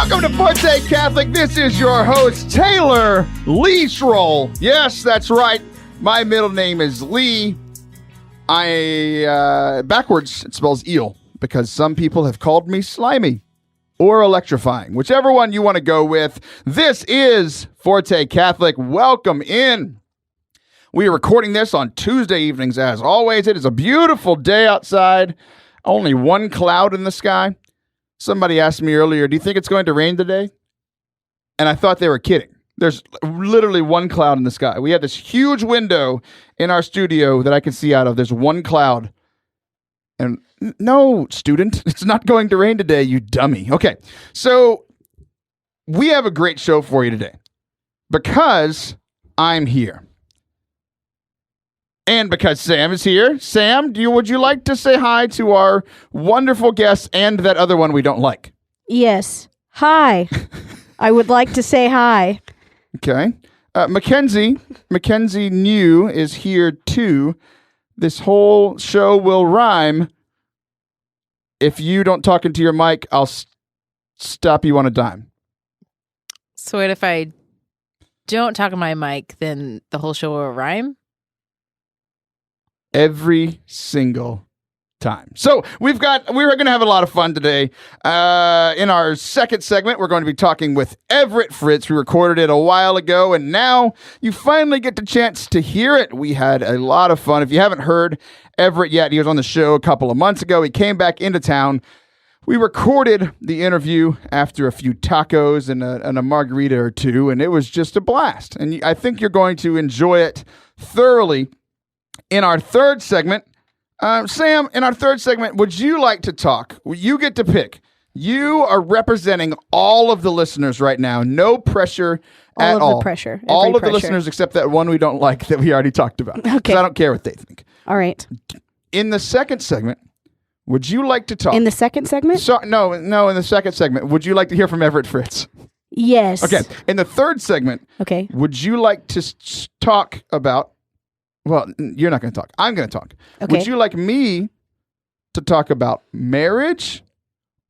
Welcome to Forte Catholic. This is your host, Taylor Leesroll. Yes, that's right. My middle name is Lee. Backwards, it spells eel, because some people have called me slimy or electrifying. Whichever one you want to go with. This is Forte Catholic. Welcome in. We are recording this on Tuesday evenings, as always. It is a beautiful day outside. Only one cloud in the sky. Somebody asked me earlier, do you think it's going to rain today? And I thought they were kidding. There's literally one cloud in the sky. We have this huge window in our studio that I can see out of. There's one cloud. And no, student, it's not going to rain today, you dummy. Okay, so we have a great show for you today because I'm here. And because Sam is here. Sam, would you like to say hi to our wonderful guests and that other one we don't like? Yes. Hi. I would like to say hi. Okay. Mackenzie New is here too. This whole show will rhyme. If you don't talk into your mic, I'll stop you on a dime. So what if I don't talk in my mic, then the whole show will rhyme? Every single time. So we're going to have a lot of fun today. In our second segment, we're going to be talking with Everett Fritz. We recorded it a while ago, and now you finally get the chance to hear it. We had a lot of fun. If you haven't heard Everett yet, he was on the show a couple of months ago. He came back into town. We recorded the interview after a few tacos and a margarita or two, and it was just a blast. And I think you're going to enjoy it thoroughly. In our third segment, Sam, would you like to talk? You get to pick. You are representing all of the listeners right now. No pressure at all. All of the pressure. All of the listeners except that one we don't like that we already talked about. Okay. Because I don't care what they think. All right. In the second segment, would you like to talk? In the second segment? No, in the second segment, would you like to hear from Everett Fritz? Yes. Okay. In the third segment, okay, would you like to talk about... Well, you're not going to talk. I'm going to talk. Okay. Would you like me to talk about marriage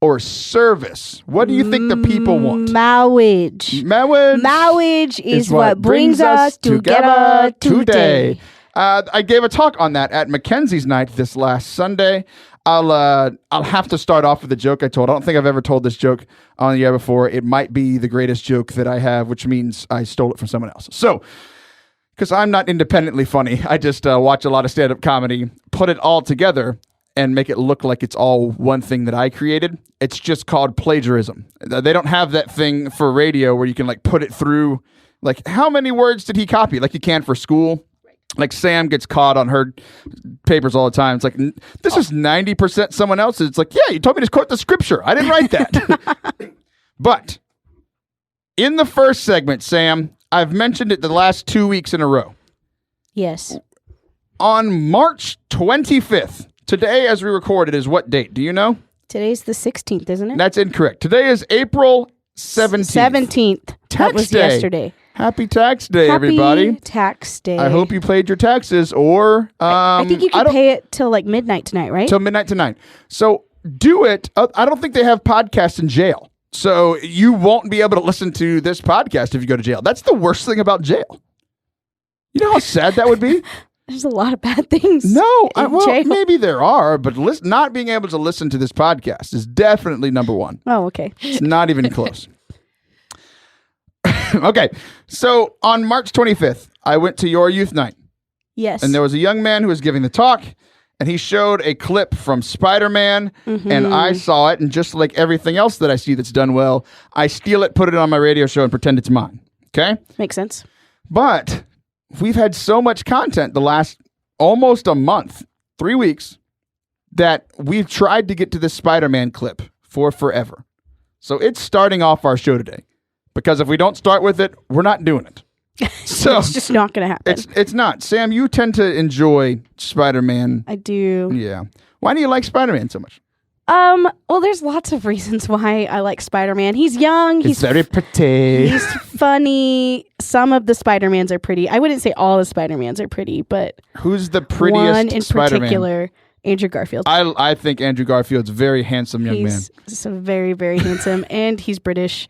or service? What do you think the people want? Marriage. Marriage is what brings us together today. I gave a talk on that at Mackenzie's night this last Sunday. I'll have to start off with a joke I told. I don't think I've ever told this joke on the air before. It might be the greatest joke that I have, which means I stole it from someone else. So... because I'm not independently funny. I just watch a lot of stand-up comedy, put it all together, and make it look like it's all one thing that I created. It's just called plagiarism. They don't have that thing for radio where you can like put it through. Like, how many words did he copy? Like you can for school. Like Sam gets caught on her papers all the time. It's like, this is 90% someone else's. It's like, yeah, you told me to quote the scripture. I didn't write that. But in the first segment, Sam... I've mentioned it the last 2 weeks in a row. Yes. On March 25th, today as we record it is what date? Do you know? Today's the 16th, isn't it? That's incorrect. Today is April 17th. 17th. That was day. Yesterday. Happy Tax Day, everybody. Happy Tax Day. I hope you paid your taxes or... I think you can pay it till like midnight tonight, right? Till midnight tonight. So do it. I don't think they have podcasts in jail. So you won't be able to listen to this podcast if you go to jail. That's the worst thing about jail. You know how sad that would be? There's a lot of bad things. No, maybe there are, but not being able to listen to this podcast is definitely number one. Oh, okay. It's not even close. Okay, so on March 25th, I went to your youth night. Yes. And there was a young man who was giving the talk. And he showed a clip from Spiderman, and I saw it, and just like everything else that I see that's done well, I steal it, put it on my radio show, and pretend it's mine. Okay? Makes sense. But we've had so much content the last almost a month, 3 weeks, that we've tried to get to this Spider-Man clip for forever. So it's starting off our show today. Because if we don't start with it, we're not doing it. So it's just not going to happen. It's not. Sam, you tend to enjoy Spider-Man. I do. Yeah. Why do you like Spider-Man so much? Well, there's lots of reasons why I like Spider-Man. He's young. He's very pretty. He's funny. Some of the Spider-Mans are pretty. I wouldn't say all the Spider-Mans are pretty, but who's the prettiest one in Spider-Man? particular, Andrew Garfield. I think Andrew Garfield's a very handsome young man. He's so very, very handsome, and he's British,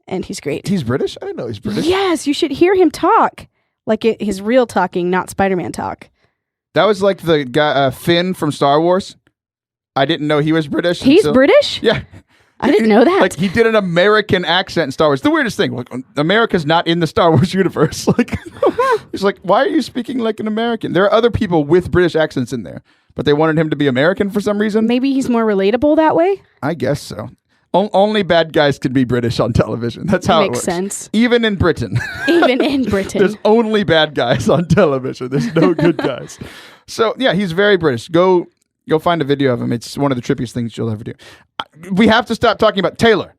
and he's great. He's British? I didn't know he's British. Yes, you should hear him talk. Like his real talking, not Spider-Man talk. That was like the guy, Finn from Star Wars. I didn't know he was British. He's British? Yeah. I didn't know that. Like, he did an American accent in Star Wars. The weirdest thing, like, America's not in the Star Wars universe. Like, he's like, why are you speaking like an American? There are other people with British accents in there, but they wanted him to be American for some reason. Maybe he's more relatable that way? I guess so. Only bad guys can be British on television. That's how it makes works. sense. Even in Britain. Even in Britain. There's only bad guys on television. There's no good guys. So, yeah, he's very British. Go find a video of him. It's one of the trippiest things you'll ever do. We have to stop talking about Taylor.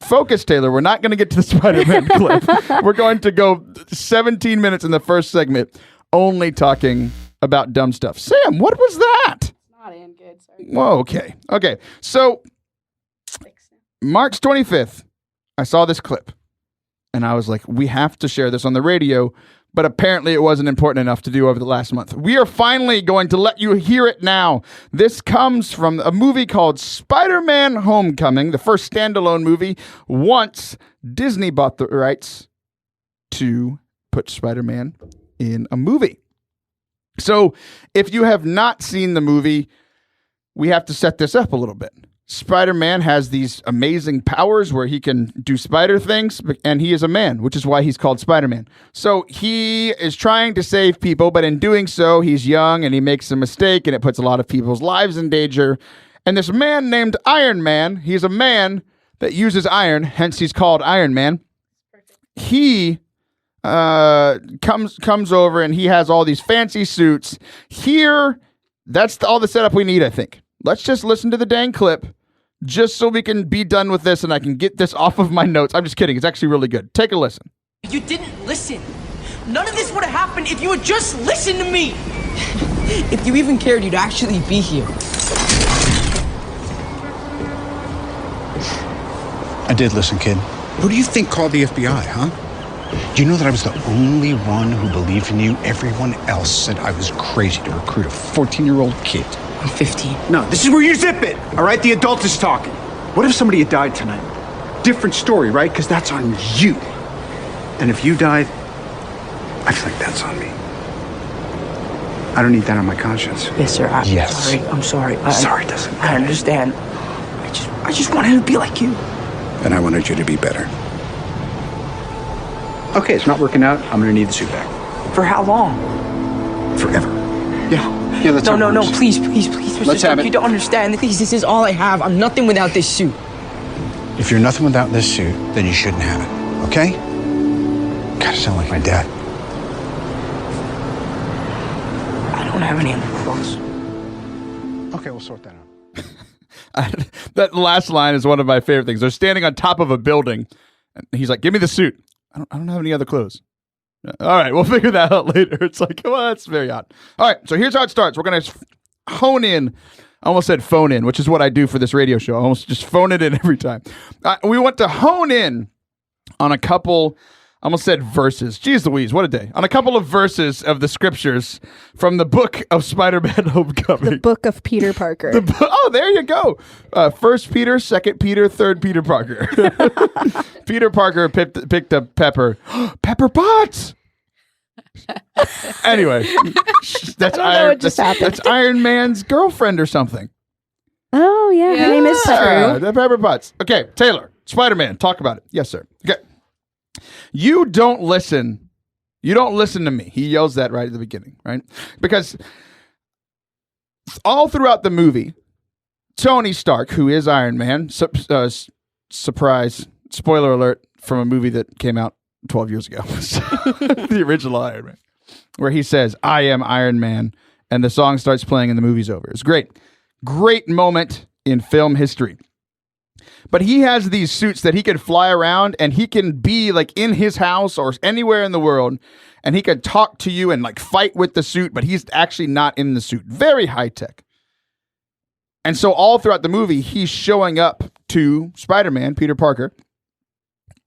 Focus, Taylor. We're not going to get to the Spider-Man clip. We're going to go 17 minutes in the first segment only talking about dumb stuff. Sam, what was that? Not in good. Sorry. Whoa, okay. Okay, so March 25th, I saw this clip, and I was like, we have to share this on the radio, but apparently it wasn't important enough to do over the last month. We are finally going to let you hear it now. This comes from a movie called Spider-Man Homecoming, the first standalone movie once Disney bought the rights to put Spider-Man in a movie. So if you have not seen the movie, we have to set this up a little bit. Spider-Man has these amazing powers where he can do spider things, and he is a man, which is why he's called Spider-Man. So he is trying to save people, but in doing so, he's young and he makes a mistake, and it puts a lot of people's lives in danger. And this man named Iron Man, he's a man that uses iron, hence he's called Iron Man. He comes over and he has all these fancy suits. Here, that's all the setup we need, I think. Let's just listen to the dang clip just so we can be done with this and I can get this off of my notes. I'm just kidding. It's actually really good. Take a listen. You didn't listen. None of this would have happened if you had just listened to me. If you even cared, you'd actually be here. I did listen, kid. Who do you think called the FBI, huh? Do you know that I was the only one who believed in you? Everyone else said I was crazy to recruit a 14-year-old kid. I'm 15. No, this is where you zip it, all right? The adult is talking. What if somebody had died tonight? Different story, right? Because that's on you. And if you died, I feel like that's on me. I don't need that on my conscience. Yes, sir. Yes. I'm sorry. Sorry doesn't I understand. I just wanted to be like you. And I wanted you to be better. Okay, it's not working out. I'm gonna need the suit back. For how long? Forever. Yeah, let's have No, words. please. Let's have it. You don't understand. Please, this is all I have. I'm nothing without this suit. If you're nothing without this suit, then you shouldn't have it, okay? Gotta sound like my dad. I don't have any other clothes. Okay, we'll sort that out. That last line is one of my favorite things. They're standing on top of a building, and he's like, give me the suit. I don't have any other clothes. All right, we'll figure that out later. It's like, well, that's very odd. All right, so here's how it starts. We're going to hone in. I almost said phone in, which is what I do for this radio show. I almost just phone it in every time. We want to hone in on a couple, I almost said verses. Jeez Louise, what a day. On a couple of verses of the scriptures from the book of Spider-Man Homecoming. The book of Peter Parker. Oh, there you go. 1 Peter, 2 Peter, 3 Peter Parker. Peter Parker picked up Pepper. Pepper Potts! Anyway, that's that's Iron Man's girlfriend or something. Oh, yeah. Her name is Pepper. The Pepper Potts. Okay, Taylor, Spider-Man, talk about it. Yes, sir. Okay. You don't listen to me. He yells that right at the beginning, right? Because all throughout the movie, Tony Stark, who is Iron Man, surprise, spoiler alert from a movie that came out 12 years ago, the original Iron Man, where he says, I am Iron Man, and the song starts playing and the movie's over. It's great. Great moment in film history. But he has these suits that he can fly around and he can be like in his house or anywhere in the world and he can talk to you and like fight with the suit, but he's actually not in the suit. Very high tech. And so all throughout the movie, he's showing up to Spider-Man, Peter Parker,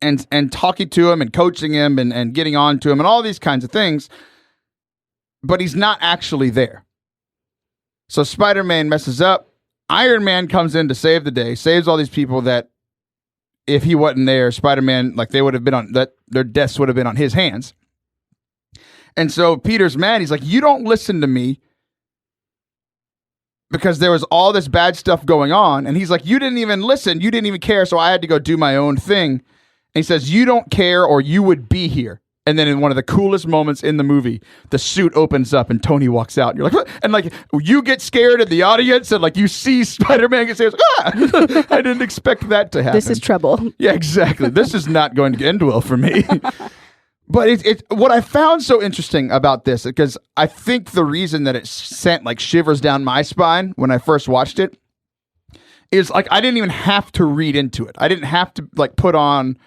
and talking to him and coaching him and getting on to him and all these kinds of things. But he's not actually there. So Spider-Man messes up. Iron Man comes in to save the day, saves all these people that if he wasn't there, Spider-Man, like they would have been on that, their deaths would have been on his hands. And so Peter's mad. He's like, you don't listen to me because there was all this bad stuff going on. And he's like, you didn't even listen. You didn't even care. So I had to go do my own thing. And he says, you don't care or you would be here. And then in one of the coolest moments in the movie, the suit opens up and Tony walks out. And you're like, what? And like you get scared in the audience and like you see Spider-Man get scared. Ah! I didn't expect that to happen. This is trouble. Yeah, exactly. This is not going to end well for me. But it's what I found so interesting about this, because I think the reason that it sent like shivers down my spine when I first watched it is like I didn't even have to read into it. I didn't have to like put on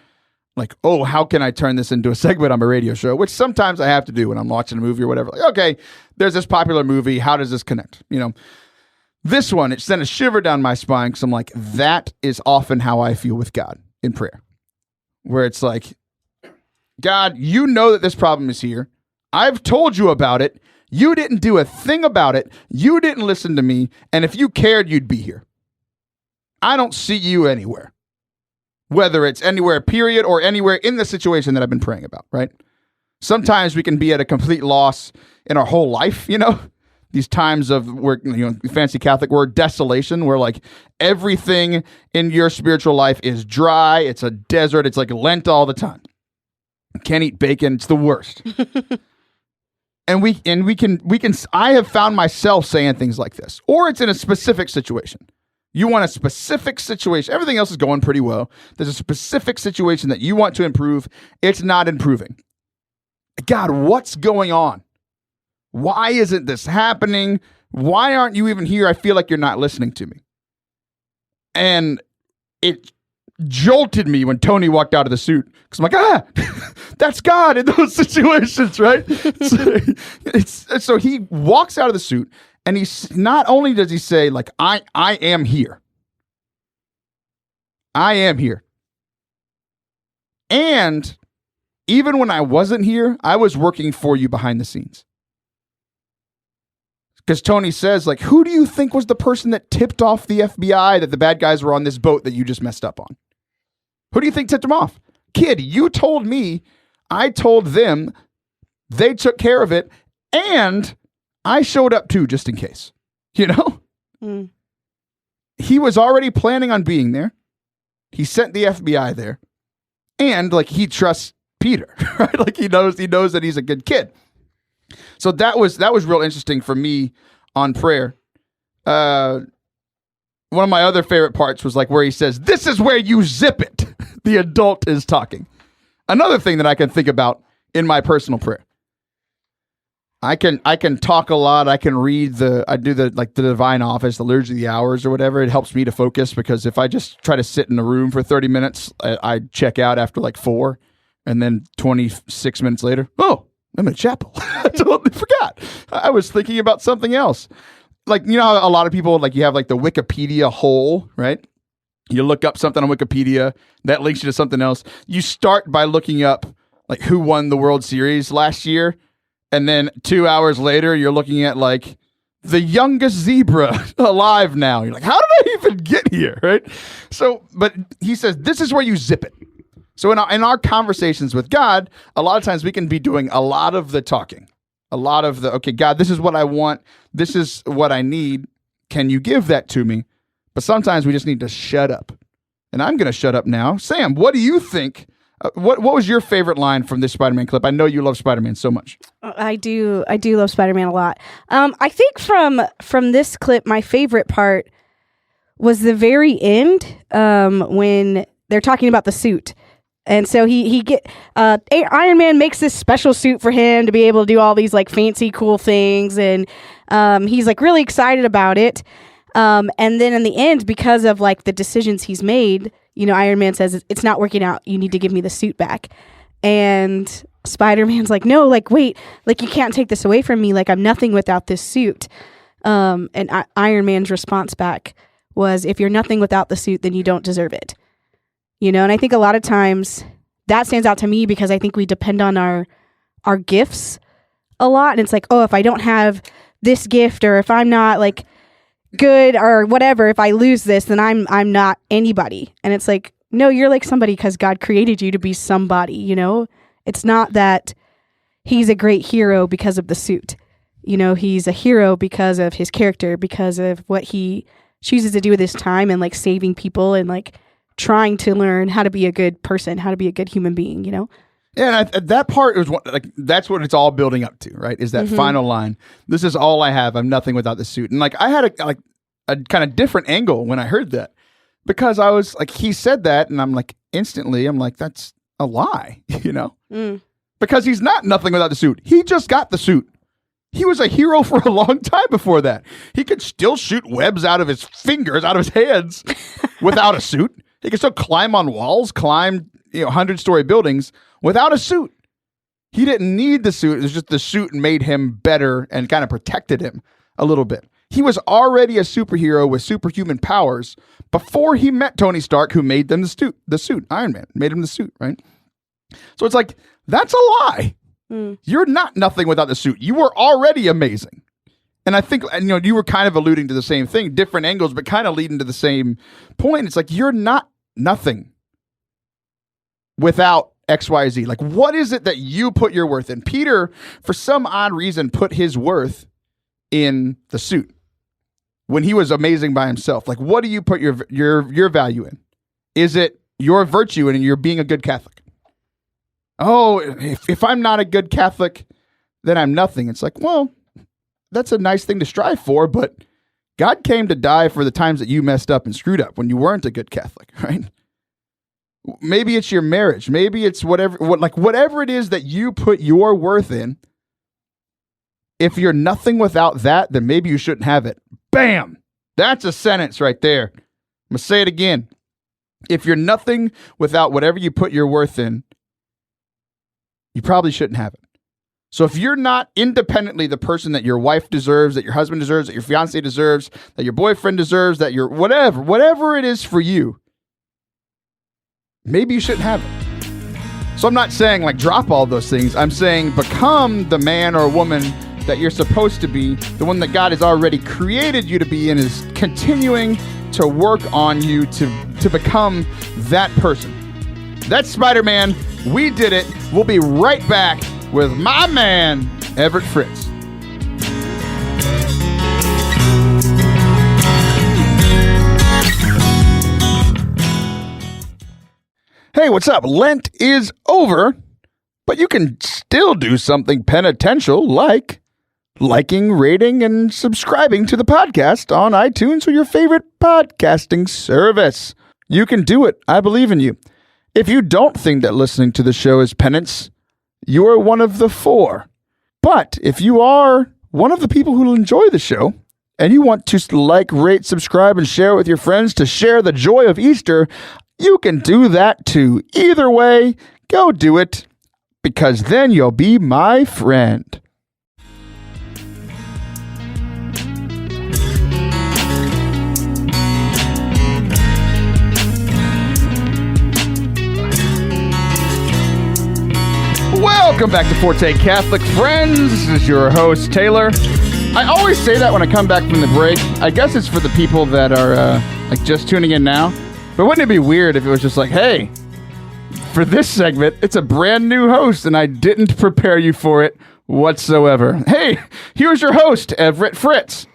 like, oh, how can I turn this into a segment on my radio show? Which sometimes I have to do when I'm watching a movie or whatever. Like, okay, there's this popular movie. How does this connect? You know, this one, it sent a shiver down my spine because I'm like, that is often how I feel with God in prayer, where it's like, God, you know that this problem is here. I've told you about it. You didn't do a thing about it. You didn't listen to me. And if you cared, you'd be here. I don't see you anywhere. Whether it's anywhere, period, or anywhere in the situation that I've been praying about, right? Sometimes we can be at a complete loss in our whole life, you know? These times of, where, you know, fancy Catholic word, desolation, where like everything in your spiritual life is dry. It's a desert. It's like Lent all the time. Can't eat bacon. It's the worst. and we can, I have found myself saying things like this, or it's in a specific situation. You want a specific situation. Everything else is going pretty well. There's a specific situation that you want to improve. It's not improving. God, what's going on? Why isn't this happening? Why aren't you even here? I feel like you're not listening to me. And it jolted me when Tony walked out of the suit. Because I'm like, that's God in those situations, right? So he walks out of the suit. And he's not only does he say, like, I am here. I am here. And even when I wasn't here, I was working for you behind the scenes. Because Tony says, like, who do you think was the person that tipped off the FBI that the bad guys were on this boat that you just messed up on? Who do you think tipped them off? Kid, you told me, I told them, they took care of it, and I showed up too, just in case, you know? Mm. He was already planning on being there. He sent the FBI there, and like he trusts Peter, right? Like he knows that he's a good kid. So that was real interesting for me on prayer. One of my other favorite parts was like where he says, "This is where you zip it." The adult is talking. Another thing that I can think about in my personal prayer. I can talk a lot. I can read I do the divine office, the liturgy of the hours or whatever. It helps me to focus because if I just try to sit in a room for 30 minutes, I check out after like 4 and then 26 minutes later, oh, I'm in chapel. I totally forgot. I was thinking about something else. Like, you know how a lot of people, like you have like the Wikipedia hole, right? You look up something on Wikipedia that links you to something else. You start by looking up like who won the World Series last year. And then 2 hours later, you're looking at like the youngest zebra alive now. You're like, how did I even get here? Right. So, but he says, this is where you zip it. So in our conversations with God, a lot of times we can be doing a lot of the talking, a lot of the, okay, God, this is what I want. This is what I need. Can you give that to me? But sometimes we just need to shut up. And I'm going to shut up now. Sam, what do you think? What was your favorite line from this Spider-Man clip? I know you love Spider-Man so much. I do love Spider-Man a lot. I think from this clip, my favorite part was the very end when they're talking about the suit. And so Iron Man makes this special suit for him to be able to do all these like fancy, cool things. And he's like really excited about it. And then in the end, because of like the decisions he's made, you know, Iron Man says, it's not working out. You need to give me the suit back. And Spider-Man's like, no, like, wait, like, you can't take this away from me. Like, I'm nothing without this suit. And Iron Man's response back was, if you're nothing without the suit, then you don't deserve it. You know, and I think a lot of times that stands out to me because I think we depend on our gifts a lot. And it's like, oh, if I don't have this gift, or if I'm not like good or whatever, if I lose this, then I'm not anybody. And it's like, no, you're like somebody because God created you to be somebody, you know? It's not that he's a great hero because of the suit. You know, he's a hero because of his character, because of what he chooses to do with his time and like saving people and like trying to learn how to be a good person, how to be a good human being, you know? Yeah, and that part is that's what it's all building up to, right? Is that final line. This is all I have. I'm nothing without the suit. And like I had a kind of different angle when I heard that. Because I was like, he said that, and I'm like, instantly, I'm like, that's a lie, you know? Because he's not nothing without the suit. He just got the suit. He was a hero for a long time before that. He could still shoot webs out of his fingers, out of his hands, without a suit. He could still climb on walls, climb 100-story buildings without a suit. He didn't need the suit. It was just the suit made him better and kind of protected him a little bit. He was already a superhero with superhuman powers before he met Tony Stark, who made them the suit. Iron Man made him the suit, right? So it's like, that's a lie. You're not nothing without the suit. You were already amazing. And I think, you were kind of alluding to the same thing, different angles, but kind of leading to the same point. It's like, you're not nothing without XYZ. Like, what is it that you put your worth in? Peter, for some odd reason, put his worth in the suit when he was amazing by himself. Like, what do you put your value in? Is it your virtue and you're being a good Catholic? Oh, if I'm not a good Catholic, then I'm nothing. It's like, well, that's a nice thing to strive for, but God came to die for the times that you messed up and screwed up when you weren't a good Catholic, right? Maybe it's your marriage. Maybe it's whatever it is that you put your worth in. If you're nothing without that, then maybe you shouldn't have it. Bam! That's a sentence right there. I'm going to say it again. If you're nothing without whatever you put your worth in, you probably shouldn't have it. So if you're not independently the person that your wife deserves, that your husband deserves, that your fiance deserves, that your boyfriend deserves, that your whatever it is for you, maybe you shouldn't have it. So I'm not saying like drop all those things. I'm saying become the man or woman that you're supposed to be, the one that God has already created you to be and is continuing to work on you to become that person. That's Spider-Man. We did it. We'll be right back with my man, Everett Fritz. Hey, what's up? Lent is over, but you can still do something penitential like liking, rating, and subscribing to the podcast on iTunes or your favorite podcasting service. You can do it. I believe in you. If you don't think that listening to the show is penance, you are one of the 4. But if you are one of the people who enjoy the show and you want to like, rate, subscribe, and share it with your friends to share the joy of Easter, you can do that too. Either way, go do it, because then you'll be my friend. Welcome back to Forte Catholic Friends. This is your host, Taylor. I always say that when I come back from the break. I guess it's for the people that are just tuning in now. But wouldn't it be weird if it was just like, hey, for this segment, it's a brand new host and I didn't prepare you for it whatsoever. Hey, here's your host, Everett Fritz.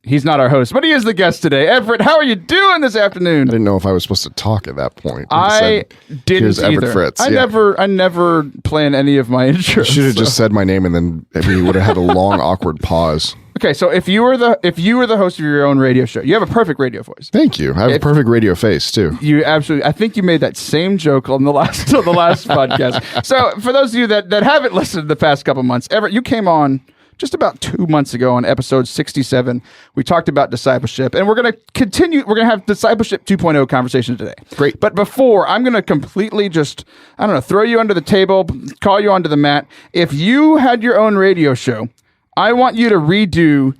He's not our host, but he is the guest today. Everett, how are you doing this afternoon? I didn't know if I was supposed to talk at that point. I didn't Here's either. Everett Fritz. I never plan any of my intros. You should have just said my name, and then we would have had a long, awkward pause. Okay, so if you were the host of your own radio show, you have a perfect radio voice. Thank you. I have a perfect radio face too. You absolutely. I think you made that same joke on the last podcast. So for those of you that haven't listened the past couple months, Everett, you came on just about 2 months ago on episode 67. We talked about discipleship, and we're going to continue. We're going to have discipleship 2.0 conversation today. Great. But before, I'm going to completely just, throw you under the table, call you onto the mat. If you had your own radio show, I want you to redo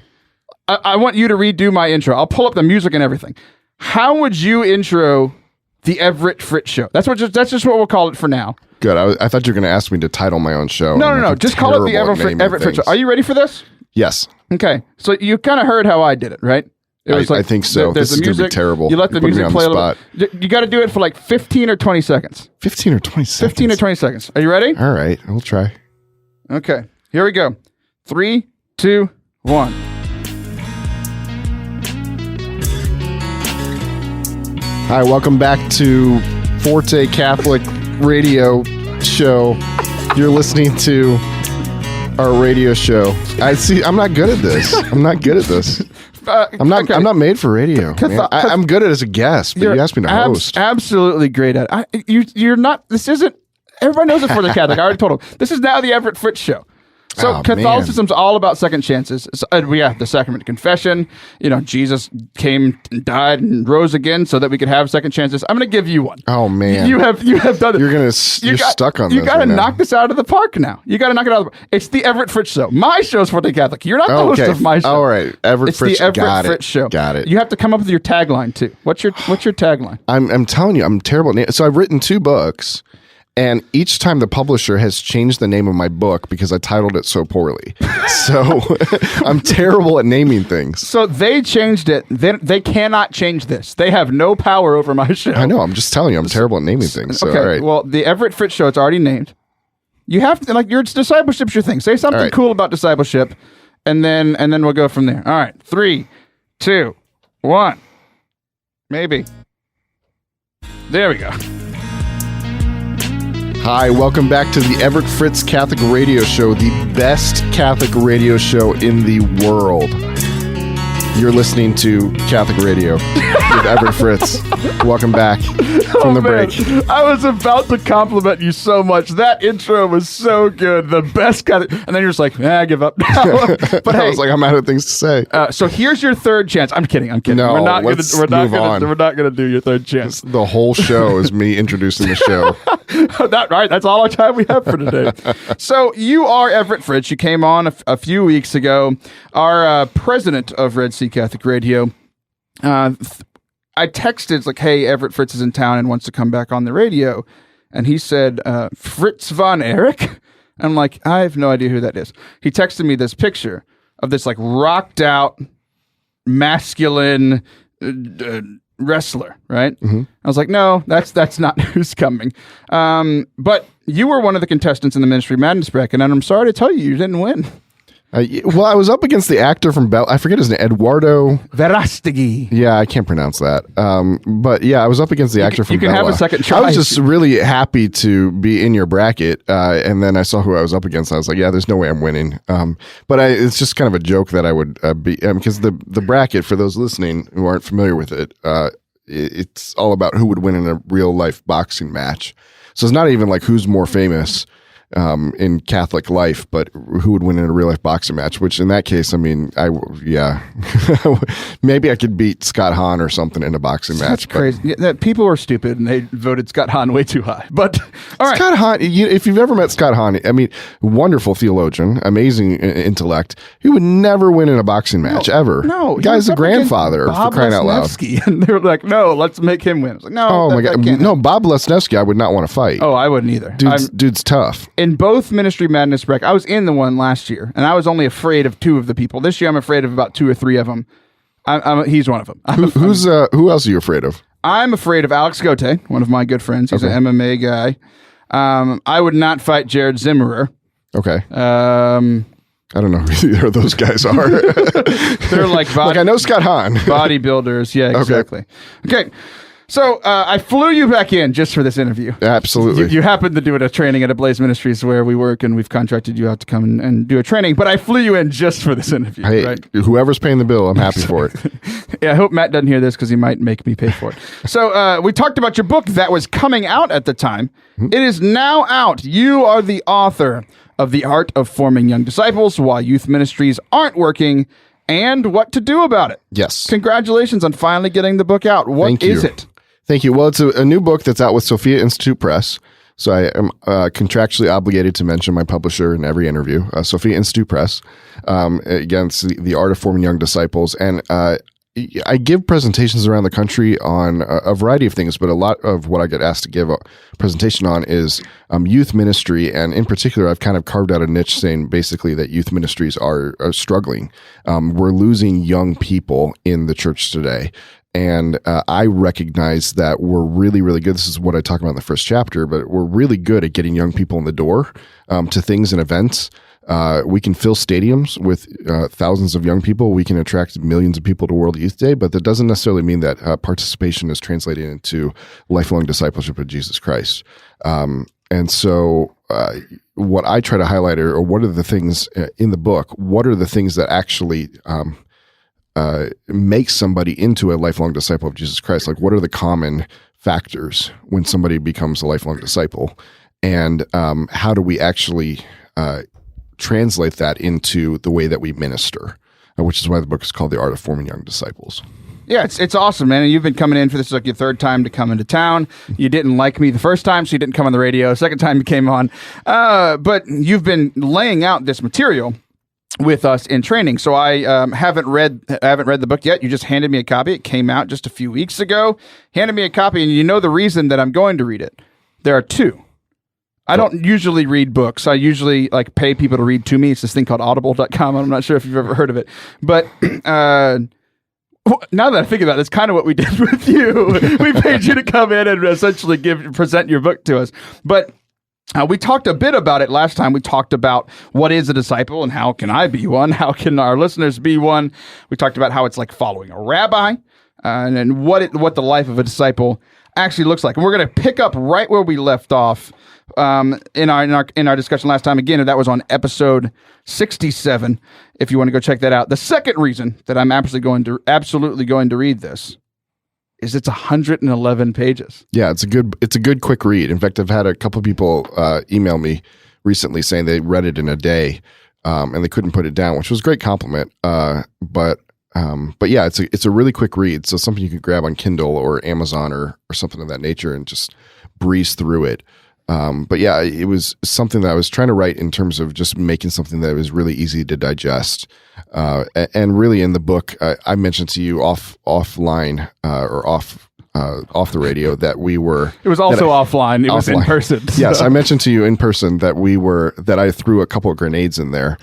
my intro. I'll pull up the music and everything. How would you intro the Everett Fritz Show? That's just what we'll call it for now. Good. I thought you were going to ask me to title my own show. No. Just call it the Everett Fritz Show. Are you ready for this? Yes. Okay, so you kind of heard how I did it, right? It was I think so. There's This the is gonna be music. terrible. You let the You're putting me music on play the a little. You got to do it for like 15 or 20 seconds. 15 or 20 seconds. 15 or 20 seconds. Are you ready? All right, we'll try. Okay, here we go. 3, 2, 1. Hi, welcome back to Forte Catholic Radio Show. You're listening to our radio show. I'm not good at this. I'm not made for radio. Man. I'm good at it as a guest, but you asked me to host. Absolutely great at it. You're not. This isn't. Everybody knows it for the Catholic. I already told them. This is now the Everett Fritz show. So Catholicism's all about second chances. So, the sacrament of confession. Jesus came and died and rose again so that we could have second chances. I'm going to give you one. Oh man, you have done it. You're stuck on this. You got to right knock this out of the park now. You got to knock it out of the park. It's the Everett Fritz show. My show's for the Catholic. You're not the host of my show. All right, Everett Fritz. It's the Everett Fritz show. Got it. You have to come up with your tagline too. What's your tagline? I'm telling you, I'm terrible at So I've written 2 books. And each time the publisher has changed the name of my book because I titled it so poorly. So I'm terrible at naming things. So they changed it. They cannot change this. They have no power over my show. I know. I'm just telling you, I'm terrible at naming things. So, okay. all right. Well, the Everett Fritz show, it's already named. You have to, your discipleship's your thing. Say something cool about discipleship, and then we'll go from there. All right. 3, 2, 1. Maybe. There we go. Hi, welcome back to the Everett Fritz Catholic Radio Show, the best Catholic radio show in the world. You're listening to Catholic Radio with Everett Fritz. Welcome back from the break. I was about to compliment you so much. That intro was so good. The best Catholic. And then you're just like, I give up now. But I was like, I'm out of things to say. So here's your third chance. I'm kidding. No, we're not gonna do your third chance. The whole show is me introducing the show. That's all our time we have for today. So you are Everett Fritz. You came on a few weeks ago. Our president of Red Sea Catholic Radio. I texted, it's like, hey, Everett Fritz is in town and wants to come back on the radio. And he said, Fritz von Erich? I'm like, I have no idea who that is. He texted me this picture of this like rocked out, masculine wrestler, right? Mm-hmm. I was like, no, that's not who's coming. But you were one of the contestants in the Ministry Madness bracket, and I'm sorry to tell you, you didn't win. Well, I was up against the actor from I forget his name, Eduardo Verástegui. Yeah, I can't pronounce that. But yeah, I was up against the actor from You can Bella. have a second try. I was just really happy to be in your bracket, and then I saw who I was up against. I was like, yeah, there's no way I'm winning. But it's just kind of a joke that I would be, because the bracket, for those listening who aren't familiar with it, it's all about who would win in a real life boxing match. So it's not even like who's more famous in Catholic life, but who would win in a real life boxing match, which in that case, I mean, maybe I could beat Scott Hahn or something in a boxing match. That's crazy. Yeah, people are stupid and they voted Scott Hahn way too high. But all right. Scott Hahn, if you've ever met Scott Hahn, I mean, wonderful theologian, amazing intellect. He would never win in a boxing match ever. No, the guy's a grandfather, for crying out loud. And they were like, no, let's make him win. I was like, no. Oh my God. No, Bob Lesniewski, I would not want to fight. Oh, I wouldn't either. Dude's tough. In both Ministry Madness brackets, I was in the one last year, and I was only afraid of 2 of the people. This year, I'm afraid of about 2 or 3 of them. He's one of them. Who else are you afraid of? I'm afraid of Alex Gote, one of my good friends. He's an MMA guy. I would not fight Jared Zimmerer. Okay. I don't know who either of those guys are. They're like I know Scott Hahn. Bodybuilders. Yeah, exactly. Okay. So I flew you back in just for this interview. Absolutely. You happened to do a training at a Blaze Ministries where we work, and we've contracted you out to come and do a training. But I flew you in just for this interview. Hey, right? Whoever's paying the bill, I'm happy for it. Yeah, I hope Matt doesn't hear this because he might make me pay for it. So we talked about your book that was coming out at the time. Mm-hmm. It is now out. You are the author of The Art of Forming Young Disciples Why Youth Ministries Aren't Working and What to Do About It. Yes. Congratulations on finally getting the book out. What is it? Thank you. Well, it's a new book that's out with Sophia Institute Press. So I am contractually obligated to mention my publisher in every interview, Sophia Institute Press. Again, it's the Art of Forming Young Disciples. And I give presentations around the country on a variety of things, but a lot of what I get asked to give a presentation on is youth ministry. And in particular, I've kind of carved out a niche saying basically that youth ministries are struggling. We're losing young people in the church today. And I recognize that we're really, really good. This is what I talk about in the first chapter, but we're really good at getting young people in the door to things and events. We can fill stadiums with thousands of young people. We can attract millions of people to World Youth Day, but that doesn't necessarily mean that participation is translating into lifelong discipleship of Jesus Christ. And so what I try to highlight are what are the things in the book, what are the things that actually make somebody into a lifelong disciple of Jesus Christ? Like, what are the common factors when somebody becomes a lifelong disciple? And how do we actually translate that into the way that we minister, which is why the book is called The Art of Forming Young Disciples. Yeah, it's awesome, man. And you've been coming in for this like your third time to come into town. You didn't like me the first time, so you didn't come on the radio. Second time you came on. But you've been laying out this material with us in training. So I haven't read the book yet. You just handed me a copy. It came out just a few weeks ago. Handed me a copy, and you know the reason that I'm going to read it. There are two. I don't usually read books. I usually like pay people to read to me. It's this thing called audible.com. I'm not sure if you've ever heard of it. But now that I think about it, it's kind of what we did with you. We paid you to come in and essentially present your book to us. But we talked a bit about it last time. We talked about what is a disciple and how can I be one? How can our listeners be one? We talked about how it's like following a rabbi and what the life of a disciple actually looks like. And we're going to pick up right where we left off in our discussion last time. Again, that was on episode 67. If you want to go check that out. The second reason that I'm absolutely going to read this is it's 111 pages. Yeah, it's a good quick read. In fact, I've had a couple of people email me recently saying they read it in a day and they couldn't put it down, which was a great compliment. But yeah, it's a really quick read. So something you could grab on Kindle or Amazon or something of that nature and just breeze through it. But yeah, it was something that I was trying to write in terms of just making something that was really easy to digest. And really in the book, I mentioned to you offline or off the radio that we were. It was also offline. It was in person. So. Yes, I mentioned to you in person that I threw a couple of grenades in there,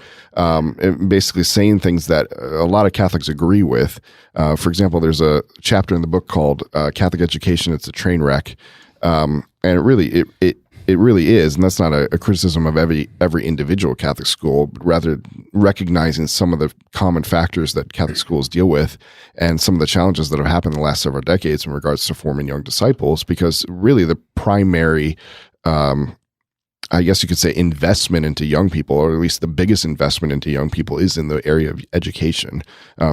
basically saying things that a lot of Catholics agree with. For example, there's a chapter in the book called "Catholic Education. It's a Train Wreck," and it really is, and that's not a criticism of every individual Catholic school, but rather recognizing some of the common factors that Catholic schools deal with and some of the challenges that have happened in the last several decades in regards to forming young disciples, because really the primary, I guess you could say, investment into young people, or at least the biggest investment into young people, is in the area of education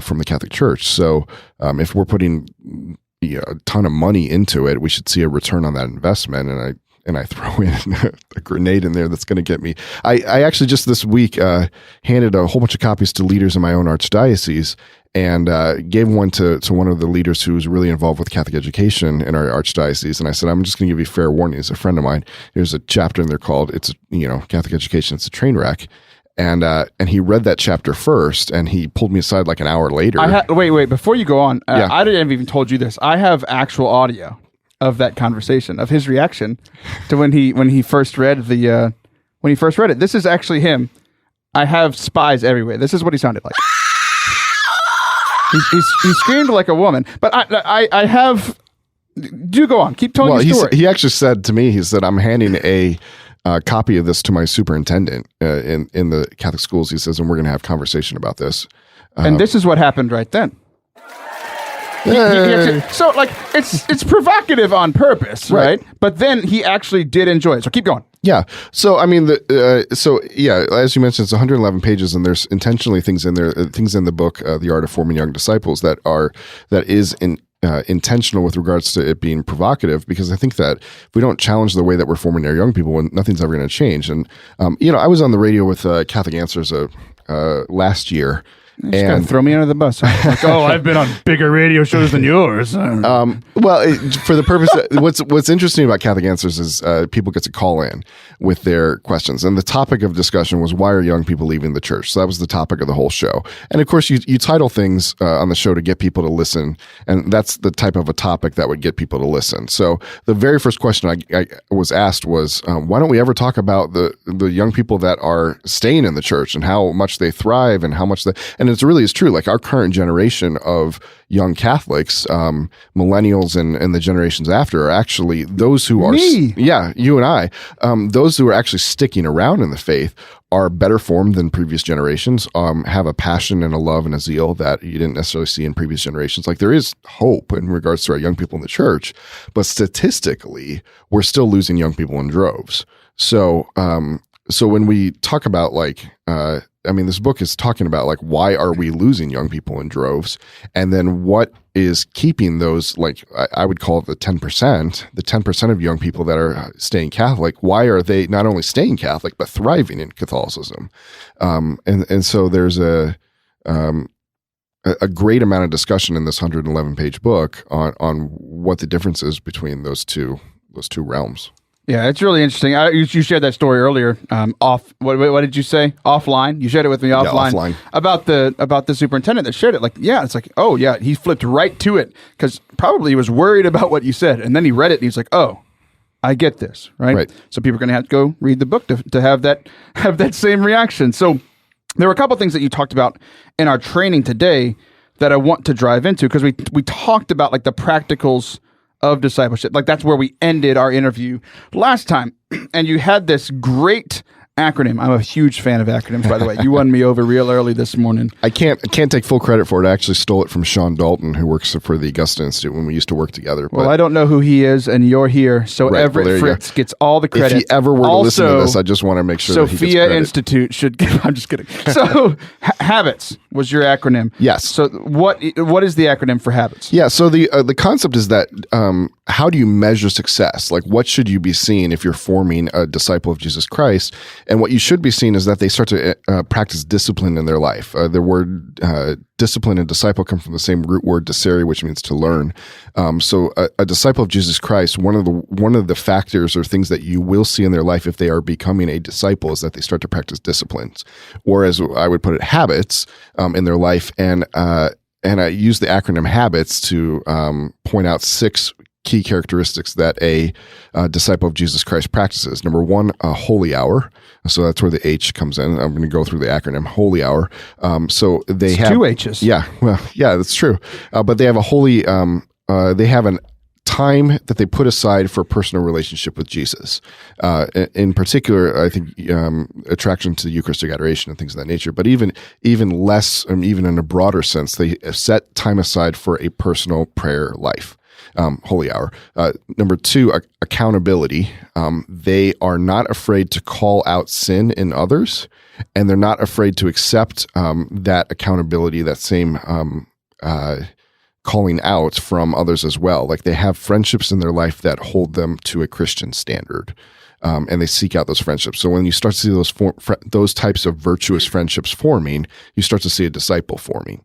from the Catholic Church. So if we're putting a ton of money into it, we should see a return on that investment, and I throw in a grenade in there that's going to get me. I actually just this week handed a whole bunch of copies to leaders in my own archdiocese and gave one to one of the leaders who was really involved with Catholic education in our archdiocese. And I said, I'm just going to give you fair warning. As a friend of mine, there's a chapter in there called Catholic Education. It's a Train Wreck. And he read that chapter first, and he pulled me aside like an hour later. Wait, before you go on, Yeah. I didn't even told you this. I have actual audio of that conversation, of his reaction to when he first read it. This is actually him. I have spies everywhere. This is what he sounded like. he screamed like a woman. But I have. Do go on. Keep telling your story. He actually said to me, he said, I'm handing a copy of this to my superintendent in the Catholic schools. He says, and we're going to have conversation about this. And this is what happened right then. So like it's provocative on purpose, right? But then he actually did enjoy it. So keep going. Yeah. So I mean, as you mentioned, it's 111 pages, and there's intentionally things in there, things in the book, "The Art of Forming Young Disciples," that is intentional with regards to it being provocative, because I think that if we don't challenge the way that we're forming our young people, nothing's ever going to change. And I was on the radio with Catholic Answers last year. You just gotta throw me under the bus. Huh? Like, oh, I've been on bigger radio shows than yours. For the purpose, what's interesting about Catholic Answers is people get to call in with their questions, and the topic of discussion was why are young people leaving the church? So that was the topic of the whole show. And of course, you title things on the show to get people to listen, and that's the type of a topic that would get people to listen. So the very first question I was asked was, why don't we ever talk about the young people that are staying in the church and how much they thrive and how much and it really is true. Like our current generation of young Catholics, millennials and the generations after are actually those who are, you and I, those who are actually sticking around in the faith are better formed than previous generations, have a passion and a love and a zeal that you didn't necessarily see in previous generations. Like there is hope in regards to our young people in the church, but statistically, we're still losing young people in droves. So when we talk about this book is talking about like, why are we losing young people in droves? And then what is keeping those, like, I would call it the 10% of young people that are staying Catholic. Why are they not only staying Catholic, but thriving in Catholicism? And so there's a great amount of discussion in this 111-page book on what the difference is between those two realms. Yeah, it's really interesting. You shared that story earlier. What did you say? Offline. You shared it with me offline. Yeah, offline. About the superintendent that shared it. Like, yeah, it's like, oh yeah, he flipped right to it because probably he was worried about what you said, and then he read it and he's like, oh, I get this, right? So people are going to have to go read the book to have that same reaction. So there were a couple things that you talked about in our training today that I want to drive into because we talked about like the practicals of discipleship. Like that's where we ended our interview last time. And you had this great acronym. I'm a huge fan of acronyms, by the way. You won me over real early this morning. I can't take full credit for it. I actually stole it from Sean Dalton, who works for the Augusta Institute when we used to work together. Well, I don't know who he is, and you're here, so Everett Fritz gets all the credit. If he ever were to listen to this, I just want to make sure that he gets Sophia credit. Institute should give... I'm just kidding. So, habits was your acronym. Yes. So what is the acronym for habits? Yeah, so the concept is that how do you measure success? Like what should you be seeing if you're forming a disciple of Jesus Christ? And what you should be seeing is that they start to practice discipline in their life. The word discipline and disciple come from the same root word discere, which means to learn. So a disciple of Jesus Christ, one of the factors or things that you will see in their life if they are becoming a disciple is that they start to practice disciplines, or as I would put it, habits in their life. And I use the acronym HABITS to point out 6 key characteristics that a disciple of Jesus Christ practices. Number 1, a holy hour. So that's where the H comes in. I'm going to go through the acronym holy hour. So they have 2 H's. Yeah, well, yeah, that's true. But they have a holy. They have a time that they put aside for personal relationship with Jesus. In particular, I think attraction to the Eucharistic adoration and things of that nature. But even less, even in a broader sense, they set time aside for a personal prayer life. Holy hour. Number 2, accountability. They are not afraid to call out sin in others, and they're not afraid to accept that accountability, that same calling out from others as well. Like they have friendships in their life that hold them to a Christian standard. And they seek out those friendships. So when you start to see those types of virtuous friendships forming, you start to see a disciple forming.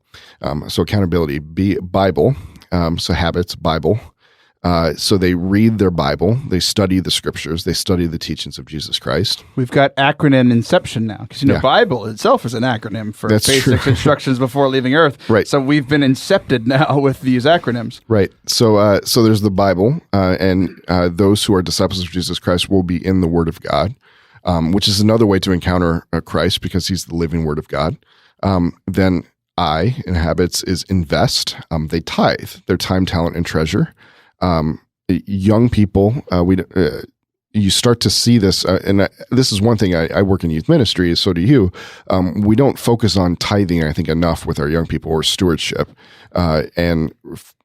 So accountability, Bible. So habits, Bible. So they read their Bible, they study the scriptures, they study the teachings of Jesus Christ. We've got acronym inception now, because Bible itself is an acronym for basic instructions before leaving Earth. Right. So we've been incepted now with these acronyms. Right. So there's the Bible, and those who are disciples of Jesus Christ will be in the Word of God, which is another way to encounter Christ because He's the living Word of God. Then I, in habits, is invest. They tithe their time, talent, and treasure. Young people, you start to see this, and this is one thing I work in youth ministry, so do you. We don't focus on tithing, I think, enough with our young people or stewardship, and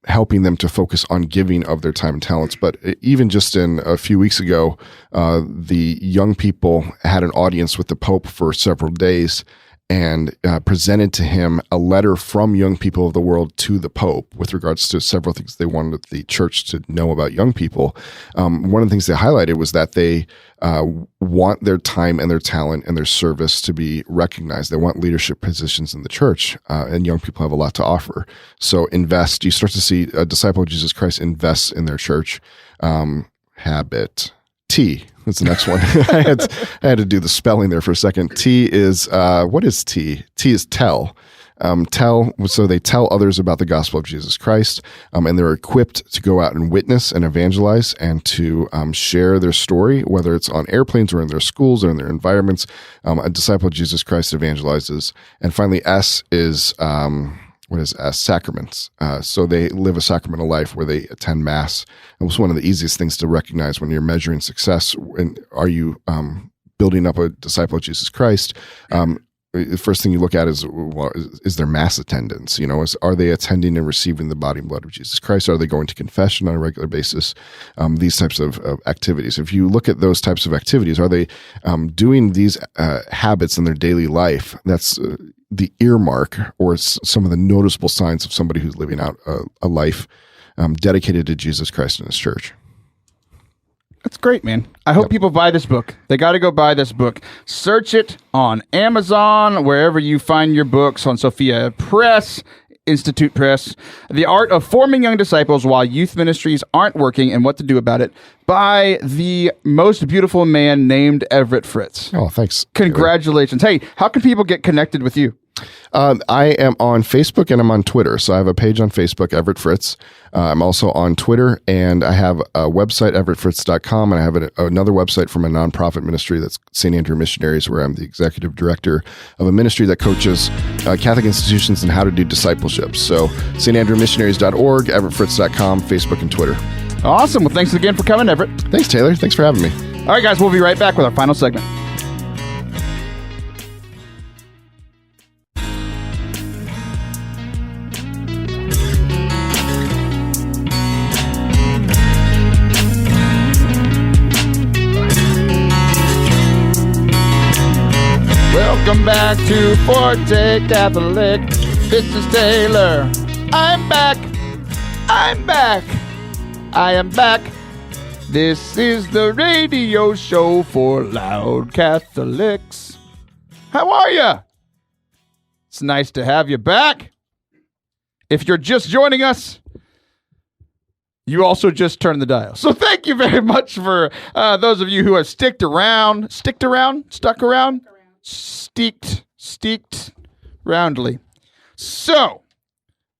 helping them to focus on giving of their time and talents. But even just in a few weeks ago, the young people had an audience with the Pope for several days. and presented to him a letter from young people of the world to the Pope with regards to several things they wanted the church to know about young people. One of the things they highlighted was that they want their time and their talent and their service to be recognized. They want leadership positions in the church, and young people have a lot to offer. So invest. You start to see a disciple of Jesus Christ invest in their church. Habit. T. That's the next one. I had to do the spelling there for a second. T is, what is T? T is tell. So they tell others about the gospel of Jesus Christ, and they're equipped to go out and witness and evangelize and to share their story, whether it's on airplanes or in their schools or in their environments. A disciple of Jesus Christ evangelizes. And finally, S is, what is S? Sacraments. So they live a sacramental life where they attend Mass. It was one of the easiest things to recognize when you're measuring success. And are you building up a disciple of Jesus Christ? The first thing you look at is, well, is their Mass attendance? Are they attending and receiving the body and blood of Jesus Christ? Are they going to confession on a regular basis? These types of activities. If you look at those types of activities, are they doing these habits in their daily life? That's the earmark or some of the noticeable signs of somebody who's living out a life dedicated to Jesus Christ and his church. That's great, man. I hope people buy this book. They got to go buy this book. Search it on Amazon, wherever you find your books, on Sophia Press, Institute Press. The Art of Forming Young Disciples While Youth Ministries Aren't Working and What to Do About It, by the most beautiful man named Everett Fritz. Oh, thanks. Congratulations. Hey, how can people get connected with you? I am on Facebook and I'm on Twitter. So I have a page on Facebook, Everett Fritz. I'm also on Twitter, and I have a website, everettfritz.com, and I have another website from a nonprofit ministry that's St. Andrew Missionaries, where I'm the executive director of a ministry that coaches Catholic institutions in how to do discipleship. So standrewmissionaries.org, everettfritz.com, Facebook and Twitter. Awesome. Well, thanks again for coming, Everett. Thanks, Taylor. Thanks for having me. All right, guys, we'll be right back with our final segment. Welcome back to Forte Catholic. This is Taylor. I'm back. I am back. This is the radio show for loud Catholics. How are you? It's nice to have you back. If you're just joining us, you also just turned the dial. So thank you very much for those of you who have stuck around, steeked roundly. So,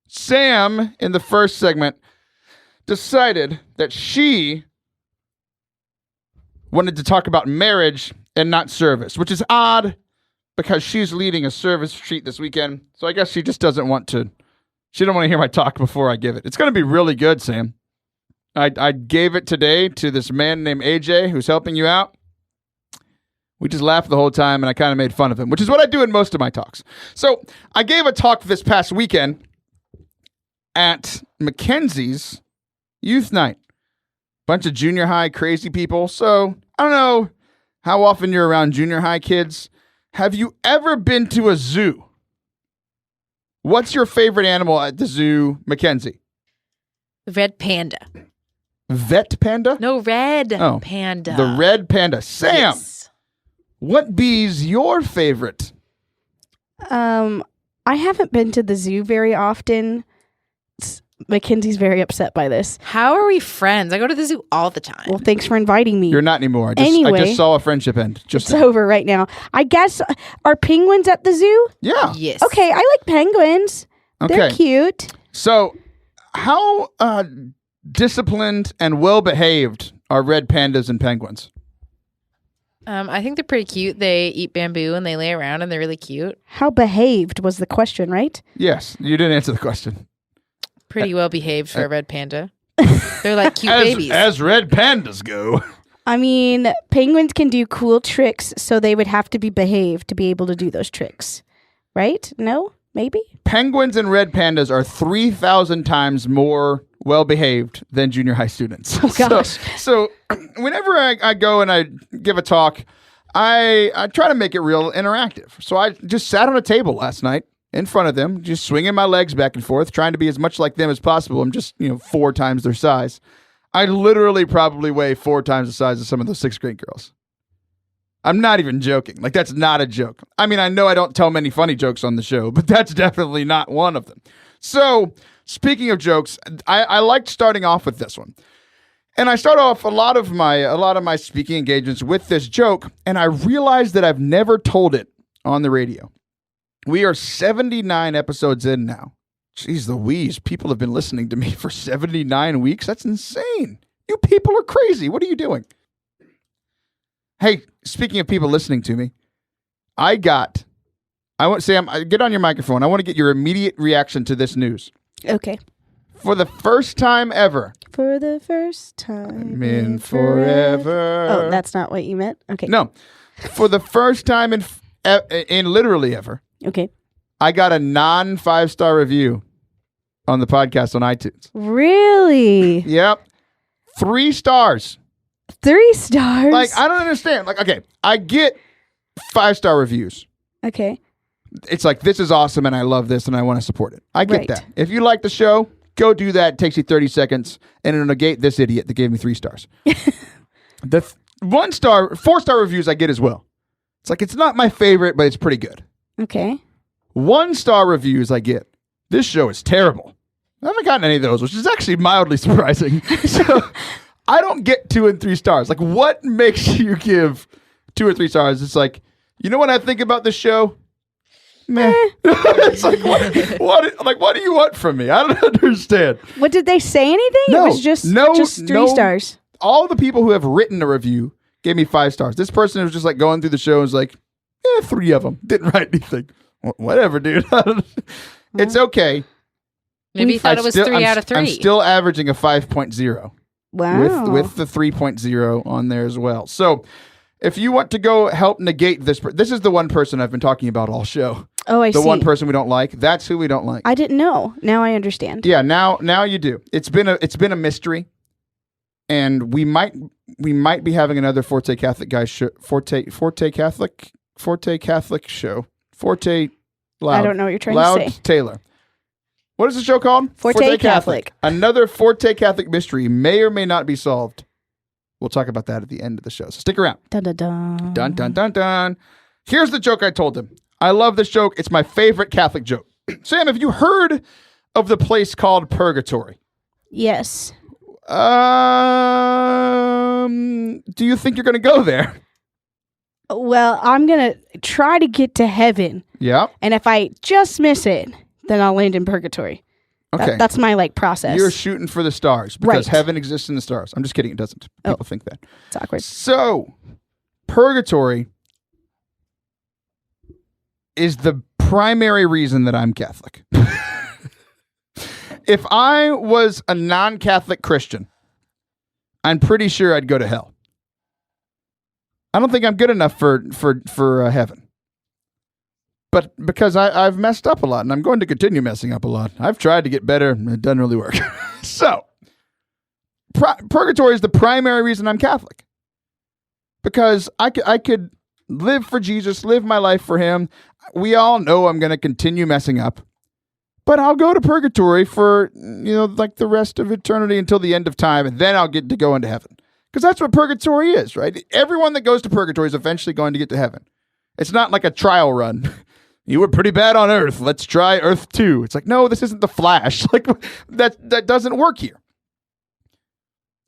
Sam, in the first segment, decided that she wanted to talk about marriage and not service, which is odd because she's leading a service retreat this weekend. So I guess she just doesn't want to, she don't want to hear my talk before I give it. It's going to be really good, Sam. I gave it today to this man named AJ who's helping you out. We just laughed the whole time, and I kind of made fun of him, which is what I do in most of my talks. So I gave a talk this past weekend at Mackenzie's youth night. Bunch of junior high crazy people. So I don't know how often you're around junior high kids. Have you ever been to a zoo? What's your favorite animal at the zoo, Mackenzie? Red panda. Vet panda? No, red panda. The red panda. Sam! Yes. What bee's your favorite? I haven't been to the zoo very often. Mackenzie's very upset by this. How are we friends? I go to the zoo all the time. Well, thanks for inviting me. You're not anymore. I Anyway. just saw a friendship end. It's over right now. I guess, are penguins at the zoo? Yeah. Yes. Okay, I like penguins. They're Okay. cute. So, how disciplined and well-behaved are red pandas and penguins? I think they're pretty cute. They eat bamboo and they lay around and they're really cute. How behaved was the question, right? Yes, you didn't answer the question. Pretty well behaved for a red panda. They're like cute babies. As red pandas go. I mean, penguins can do cool tricks, so they would have to be behaved to be able to do those tricks. Right? No? Maybe? Penguins and red pandas are 3,000 times more well-behaved than junior high students. Oh, gosh. So whenever I go and I give a talk, I try to make it real interactive. So I just sat on a table last night in front of them, just swinging my legs back and forth, trying to be as much like them as possible. I'm just, 4 times their size. I literally probably weigh 4 times the size of some of those 6th grade girls. I'm not even joking. Like, that's not a joke. I mean, I know I don't tell many funny jokes on the show, but that's definitely not one of them. So, speaking of jokes, I liked starting off with this one. And I start off a lot of my speaking engagements with this joke, and I realized that I've never told it on the radio. We are 79 episodes in now. Jeez Louise, people have been listening to me for 79 weeks. That's insane. You people are crazy. What are you doing? Hey, speaking of people listening to me, Sam, get on your microphone. I want to get your immediate reaction to this news. Okay. For the first time ever. For the first time in forever. Oh, that's not what you meant? Okay. No. For the first time in literally ever. Okay. I got a non-5-star review on the podcast on iTunes. Really? Yep. 3 stars. 3 stars? Like, I don't understand. Like, okay, I get 5-star reviews. Okay. It's like, this is awesome and I love this and I want to support it. I get Right. that. If you like the show, go do that. It takes you 30 seconds and it'll negate this idiot that gave me 3 stars. The 4-star reviews I get as well. It's like, it's not my favorite, but it's pretty good. Okay. 1-star reviews I get. This show is terrible. I haven't gotten any of those, which is actually mildly surprising. So I don't get 2 and 3 stars. Like, what makes you give 2 or 3 stars? It's like, you know what I think about this show? Meh. It's like, what do you want from me? I don't understand. What, did they say anything? No, It was just 3 stars. All the people who have written a review gave me 5 stars. This person was just like going through the show and was like, 3 of them. Didn't write anything. Whatever, dude. It's okay. Maybe he thought it was 3 out of 3. I'm still averaging a 5.0. Wow. With the 3.0 on there as well. So if you want to go help negate this, this is the one person I've been talking about all show. Oh, I see. The one person we don't like. That's who we don't like. I didn't know. Now I understand. Yeah, now you do. It's been a mystery, and we might be having another Forte Catholic guy show. Forte Catholic show. Forte Loud. I don't know what you're trying Loud to say. Taylor. What is the show called? Forte Catholic. Another Forte Catholic mystery may or may not be solved. We'll talk about that at the end of the show. So stick around. Dun, dun, dun. Dun, dun, dun, dun. Here's the joke I told him. I love this joke. It's my favorite Catholic joke. Sam, have you heard of the place called Purgatory? Yes. Do you think you're going to go there? Well, I'm going to try to get to heaven. Yeah. And if I just miss it, then I'll land in purgatory. Okay. That's my process. You're shooting for the stars because Right. heaven exists in the stars. I'm just kidding. It doesn't. People think that. It's awkward. So, purgatory is the primary reason that I'm Catholic. If I was a non-Catholic Christian, I'm pretty sure I'd go to hell. I don't think I'm good enough for heaven. But because I've messed up a lot, and I'm going to continue messing up a lot. I've tried to get better, and it doesn't really work. So, purgatory is the primary reason I'm Catholic. Because I could live for Jesus, live my life for him. We all know I'm going to continue messing up. But I'll go to purgatory for, the rest of eternity until the end of time, and then I'll get to go into heaven. Because that's what purgatory is, right? Everyone that goes to purgatory is eventually going to get to heaven. It's not like a trial run. You were pretty bad on Earth. Let's try Earth 2. It's like, no, this isn't the Flash. Like, that doesn't work here.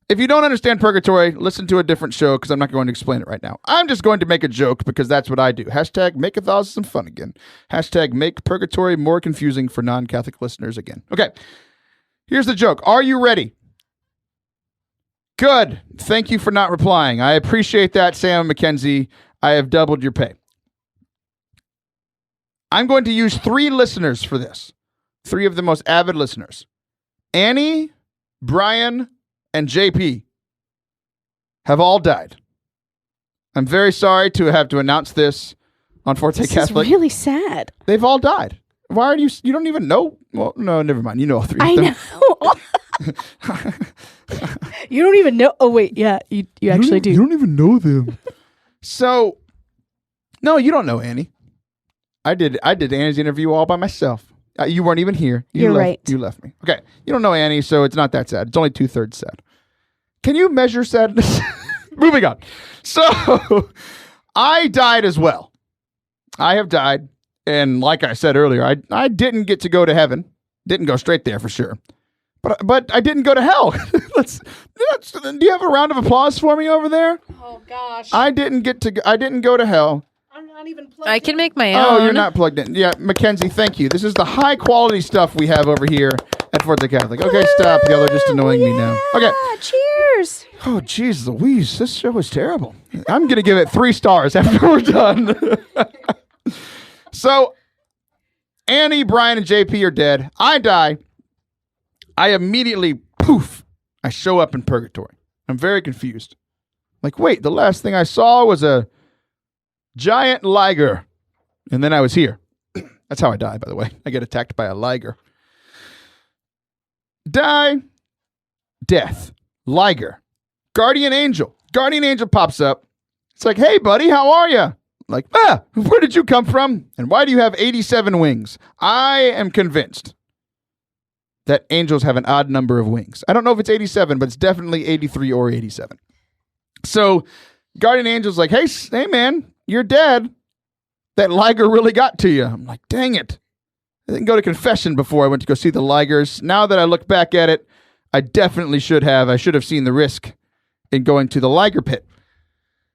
If you don't understand purgatory, listen to a different show because I'm not going to explain it right now. I'm just going to make a joke because that's what I do. Hashtag make Catholicism fun again. Hashtag make purgatory more confusing for non-Catholic listeners again. Okay, here's the joke. Are you ready? Good. Thank you for not replying. I appreciate that, Sam and Mackenzie. I have doubled your pay. I'm going to use 3 listeners for this. 3 of the most avid listeners. Annie, Brian, and JP have all died. I'm very sorry to have to announce this on Forte This Catholic. is really sad. They've all died. Why are you don't even know? Well, no, never mind. You know all 3 of I them. know. You don't even know. Oh, wait. Yeah, you actually do. You don't even know them. So, No, you don't know Annie. I did Annie's interview all by myself. You weren't even here. You're right. You left me. Okay. You don't know Annie, so it's not that sad. It's only 2/3 sad. Can you measure sadness? Moving on. So I died as well. I have died. And like I said earlier, I didn't get to go to heaven. Didn't go straight there for sure. But I didn't go to hell. Do you have a round of applause for me over there? Oh gosh. I didn't go to hell. I'm not even plugged I can make my Oh, own. you're not plugged in. Yeah, Mackenzie, thank you. This is the high quality stuff we have over here at Forte Catholic. Okay, stop. Y'all are just annoying me now. Okay. Cheers. Oh, jeez Louise, this show was terrible. I'm going to give it 3 stars after we're done. So, Annie, Brian, and JP are dead. I die. I immediately, poof, I show up in purgatory. I'm very confused. Like, wait, the last thing I saw was a giant liger. And then I was here. That's how I die, by the way. I get attacked by a liger. Die. Death. Liger. Guardian angel. Guardian angel pops up. It's like, hey, buddy, how are you? Like, where did you come from? And why do you have 87 wings? I am convinced that angels have an odd number of wings. I don't know if it's 87, but it's definitely 83 or 87. So guardian angel's like, hey man, you're dead. That liger really got to you. I'm like, dang it. I didn't go to confession before I went to go see the ligers. Now that I look back at it, I definitely should have. I should have seen the risk in going to the liger pit.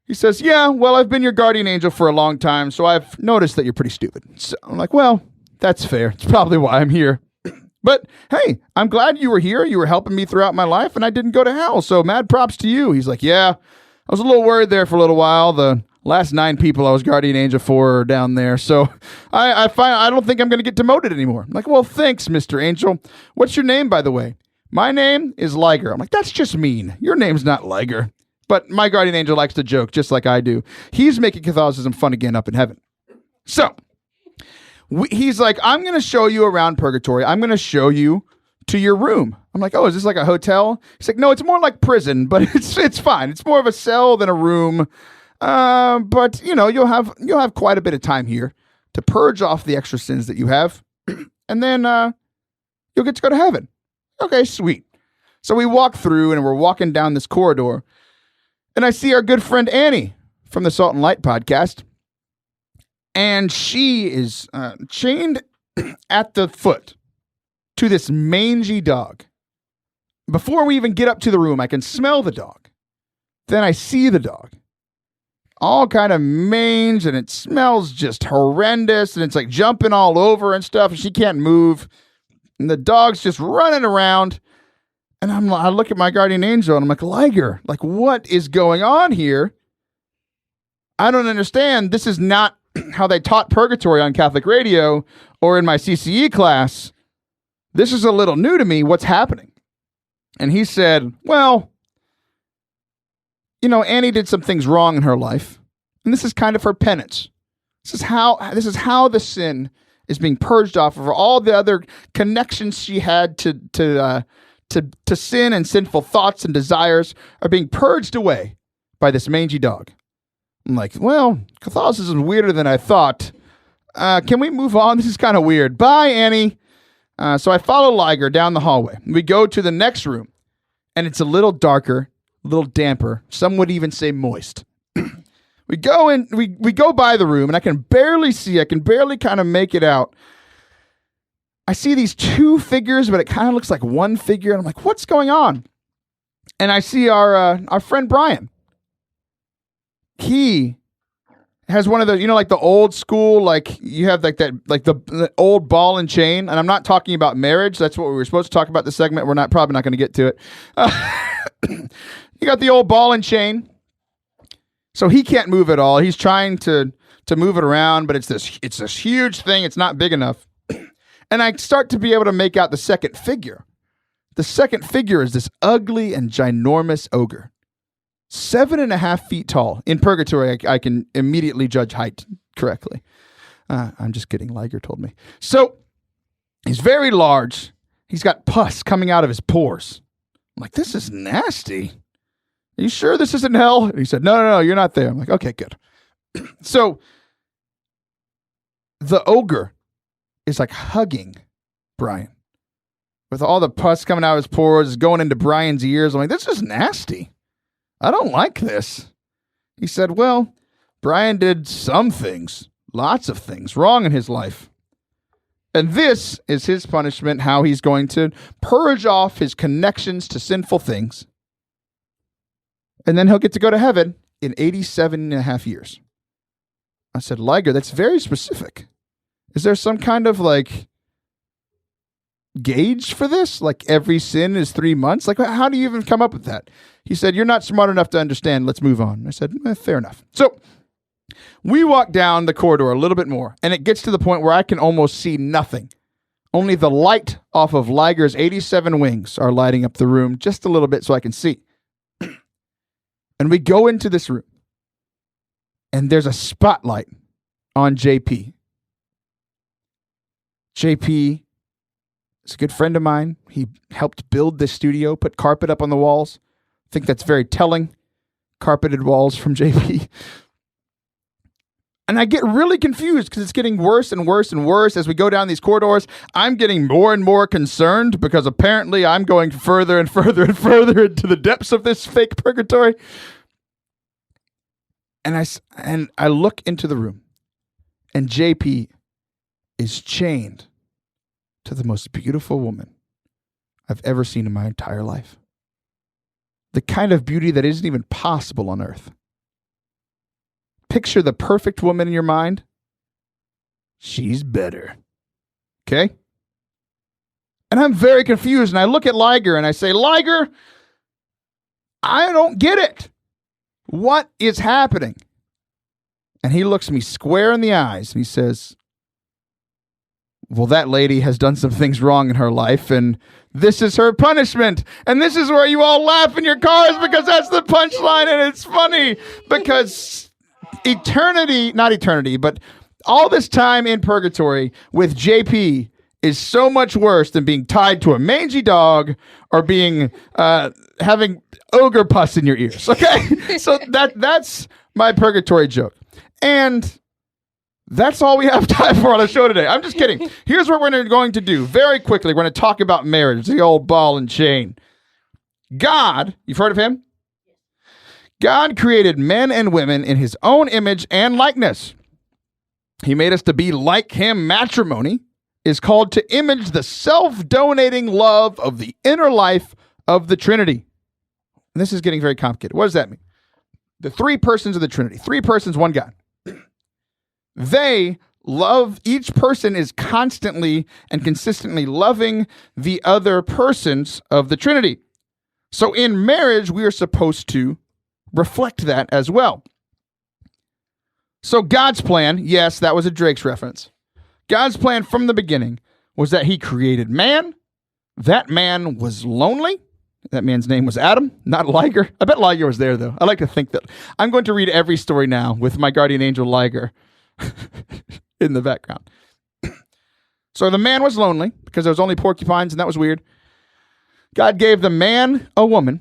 He says, yeah, well, I've been your guardian angel for a long time, so I've noticed that you're pretty stupid. So I'm like, well, that's fair. It's probably why I'm here. But hey, I'm glad you were here. You were helping me throughout my life, and I didn't go to hell. So mad props to you. He's like, yeah, I was a little worried there for a little while. The last 9 people I was guardian angel for are down there. So I don't think I'm going to get demoted anymore. I'm like, well, thanks, Mr. Angel. What's your name, by the way? My name is Liger. I'm like, that's just mean. Your name's not Liger. But my guardian angel likes to joke just like I do. He's making Catholicism fun again up in heaven. So he's like, I'm going to show you around purgatory. I'm going to show you to your room. I'm like, oh, is this like a hotel? He's like, no, it's more like prison, but it's fine. It's more of a cell than a room. But you know, you'll have quite a bit of time here to purge off the extra sins that you have. And then you'll get to go to heaven. Okay, sweet. So we walk through and we're walking down this corridor. And I see our good friend Annie from the Salt and Light podcast. And she is chained at the foot to this mangy dog. Before we even get up to the room, I can smell the dog. Then I see the dog. All kind of mange, and it smells just horrendous. And it's like jumping all over and stuff. And she can't move. And the dog's just running around. And I look at my guardian angel and I'm like, Liger, like, what is going on here? I don't understand. This is not how they taught purgatory on Catholic radio or in my CCE class. This is a little new to me. What's happening? And he said, well, you know, Annie did some things wrong in her life. And this is kind of her penance. This is how the sin is being purged off of her. All the other connections she had to sin and sinful thoughts and desires are being purged away by this mangy dog. I'm like, well, Catholicism is weirder than I thought. Can we move on? This is kind of weird. Bye, Annie. So I follow Liger down the hallway. We go to the next room, and it's a little darker, a little damper. Some would even say moist. We go in, we go by the room, and I can barely see. I can barely kind of make it out. I see these 2 figures, but it kind of looks like one figure. And I'm like, what's going on? And I see our friend Brian. He has one of the, you know, like the old school, like you have like that, like the old ball and chain. And I'm not talking about marriage. That's what we were supposed to talk about this segment. We're probably not going to get to it. You got the old ball and chain. So he can't move at all. He's trying to move it around, but it's this huge thing. It's not big enough. And I start to be able to make out the second figure. The second figure is this ugly and ginormous ogre. 7.5 feet tall. In purgatory, I can immediately judge height correctly. I'm just kidding. Liger told me. So he's very large. He's got pus coming out of his pores. I'm like, this is nasty. Are you sure this isn't hell? And he said, no, you're not there. I'm like, okay, good. So the ogre is like hugging Brian with all the pus coming out of his pores, going into Brian's ears. I'm like, this is nasty. I don't like this. He said, well, Brian did some things, lots of things wrong in his life. And this is his punishment, how he's going to purge off his connections to sinful things. And then he'll get to go to heaven in 87 and a half years. I said, Liger, that's very specific. Is there some kind of like gauge for this? Like every sin is 3 months? Like how do you even come up with that? He said, you're not smart enough to understand. Let's move on. I said, fair enough. So we walk down the corridor a little bit more, and it gets to the point where I can almost see nothing. Only the light off of Liger's 87 wings are lighting up the room just a little bit so I can see. And we go into this room, and there's a spotlight on JP. JP is a good friend of mine. He helped build this studio, put carpet up on the walls. I think that's very telling. Carpeted walls from JP. And I get really confused because it's getting worse and worse and worse as we go down these corridors. I'm getting more and more concerned because apparently I'm going further and further and further into the depths of this fake purgatory. And I look into the room, and JP is chained to the most beautiful woman I've ever seen in my entire life. The kind of beauty that isn't even possible on earth. Picture the perfect woman in your mind. She's better. Okay? And I'm very confused, and I look at Liger and I say, Liger, I don't get it. What is happening? And he looks me square in the eyes and he says, well, that lady has done some things wrong in her life, and this is her punishment. And this is where you all laugh in your cars because that's the punchline, and it's funny because not eternity, but all this time in purgatory with JP is so much worse than being tied to a mangy dog or being having ogre pus in your ears. Okay, so that's my purgatory joke, and that's all we have time for on the show today. I'm just kidding. Here's what we're going to do very quickly. We're going to talk about marriage, the old ball and chain. God, you've heard of him? God created men and women in his own image and likeness. He made us to be like him. Matrimony is called to image the self-donating love of the inner life of the Trinity. And this is getting very complicated. What does that mean? The three persons of the Trinity. Three persons, one God. They love, each person is constantly and consistently loving the other persons of the Trinity. So in marriage, we are supposed to reflect that as well. So God's plan, yes, that was a Drake's reference. God's plan from the beginning was that he created man. That man was lonely. That man's name was Adam, not Liger. I bet Liger was there, though. I like to think that. I'm going to read every story now with my guardian angel Liger in the background. So the man was lonely because there was only porcupines, and that was weird. God gave the man a woman,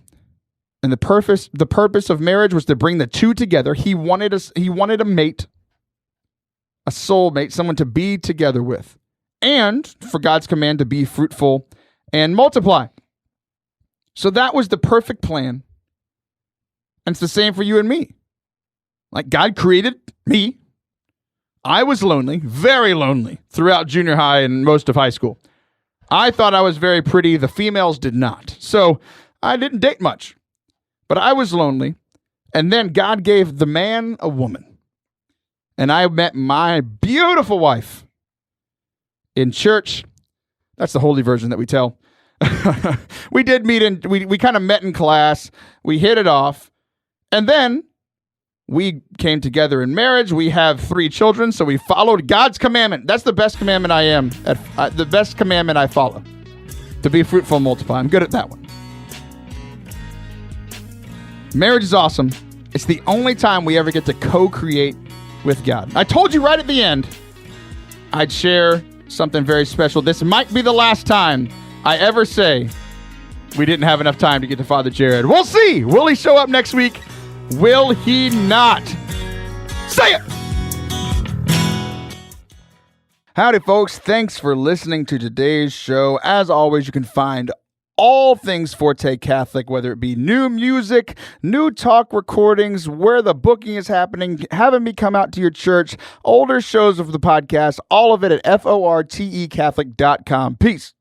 and the purpose of marriage was to bring the two together. He wanted a mate, a soulmate, someone to be together with, and for God's command to be fruitful and multiply. So that was the perfect plan. And it's the same for you and me. Like God created me. I was lonely, very lonely throughout junior high and most of high school. I thought I was very pretty. The females did not. So I didn't date much, but I was lonely. And then God gave the man a woman. And I met my beautiful wife in church. That's the holy version that we tell. We did meet we kind of met in class. We hit it off. And then we came together in marriage. We have 3 children. So we followed God's commandment. That's the best commandment the best commandment I follow. To be fruitful and multiply. I'm good at that one. Marriage is awesome. It's the only time we ever get to co-create with God. I told you right at the end, I'd share something very special. This might be the last time I ever say we didn't have enough time to get to Father Jared. We'll see. Will he show up next week? Will he not? Say it. Howdy, folks. Thanks for listening to today's show. As always, you can find all things Forte Catholic, whether it be new music, new talk recordings, where the booking is happening, having me come out to your church, older shows of the podcast, all of it at fortecatholic.com. Peace.